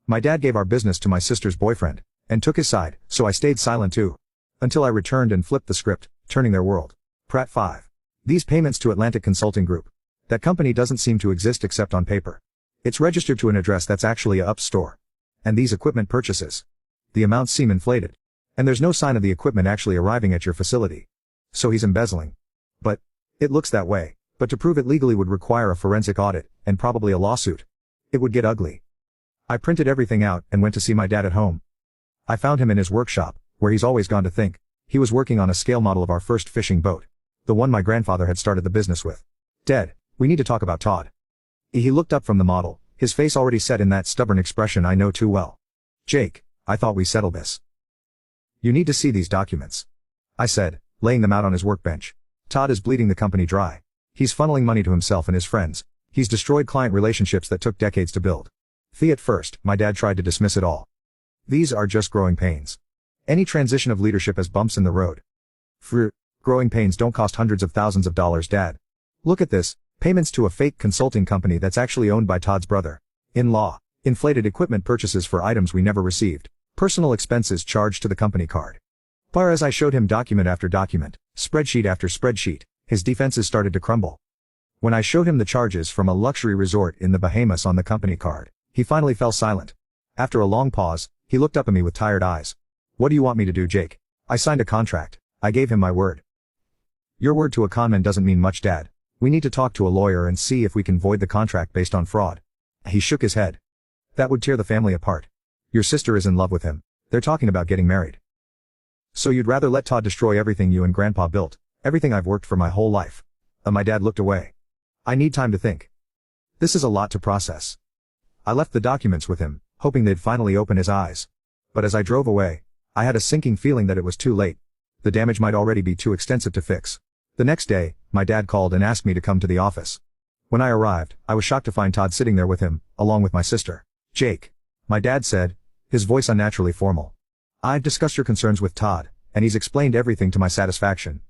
My dad gave our business to my sister's boyfriend, and took his side, so I stayed silent too. Until I returned and flipped the script, turning their world. Part5. These payments to Atlantic Consulting Group. That company doesn't seem to exist except on paper. It's registered to an address that's actually a UP store. And these equipment purchases. The amounts seem inflated. And there's no sign of the equipment actually arriving at your facility. So he's embezzling. But it looks that way. But to prove it legally would require a forensic audit, and probably a lawsuit. It would get ugly. I printed everything out and went to see my dad at home. I found him in his workshop, where he's always gone to think. He was working on a scale model of our first fishing boat. The one my grandfather had started the business with. "Dad, we need to talk about Todd." He looked up from the model, his face already set in that stubborn expression I know too well. "Jake, I thought we settled this." "You need to see these documents," I said, laying them out on his workbench. "Todd is bleeding the company dry. He's funneling money to himself and his friends. He's destroyed client relationships that took decades to build." At first, my dad tried to dismiss it all. "These are just growing pains. Any transition of leadership has bumps in the road." Growing pains don't cost hundreds of thousands of dollars, Dad. Look at this, payments to a fake consulting company that's actually owned by Todd's brother-in-law, inflated equipment purchases for items we never received, personal expenses charged to the company card. As I showed him document after document, spreadsheet after spreadsheet, his defenses started to crumble. When I showed him the charges from a luxury resort in the Bahamas on the company card, he finally fell silent. After a long pause, he looked up at me with tired eyes. "What do you want me to do, Jake? I signed a contract. I gave him my word." "Your word to a conman doesn't mean much, Dad. We need to talk to a lawyer and see if we can void the contract based on fraud." He shook his head. "That would tear the family apart. Your sister is in love with him. They're talking about getting married. So you'd rather let Todd destroy everything you and Grandpa built, everything I've worked for my whole life?" My dad looked away. "I need time to think. This is a lot to process." I left the documents with him, hoping they'd finally open his eyes. But as I drove away, I had a sinking feeling that it was too late. The damage might already be too extensive to fix. The next day, my dad called and asked me to come to the office. When I arrived, I was shocked to find Todd sitting there with him, along with my sister. "Jake," my dad said, his voice unnaturally formal. "I've discussed your concerns with Todd, and he's explained everything to my satisfaction."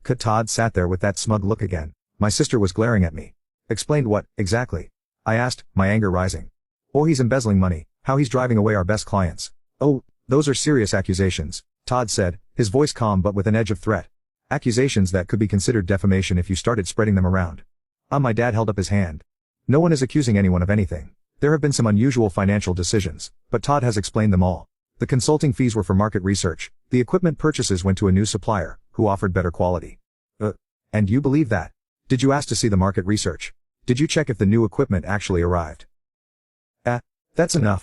Todd sat there with that smug look again. My sister was glaring at me. "Explained what, exactly?" I asked, my anger rising. "Oh, he's embezzling money, how he's driving away our best clients." "Oh, those are serious accusations," Todd said, his voice calm but with an edge of threat. "Accusations that could be considered defamation if you started spreading them around." My dad held up his hand. "No one is accusing anyone of anything. There have been some unusual financial decisions, but Todd has explained them all. The consulting fees were for market research, the equipment purchases went to a new supplier, who offered better quality." And you believe that? Did you ask to see the market research? Did you check if the new equipment actually arrived?" That's enough,"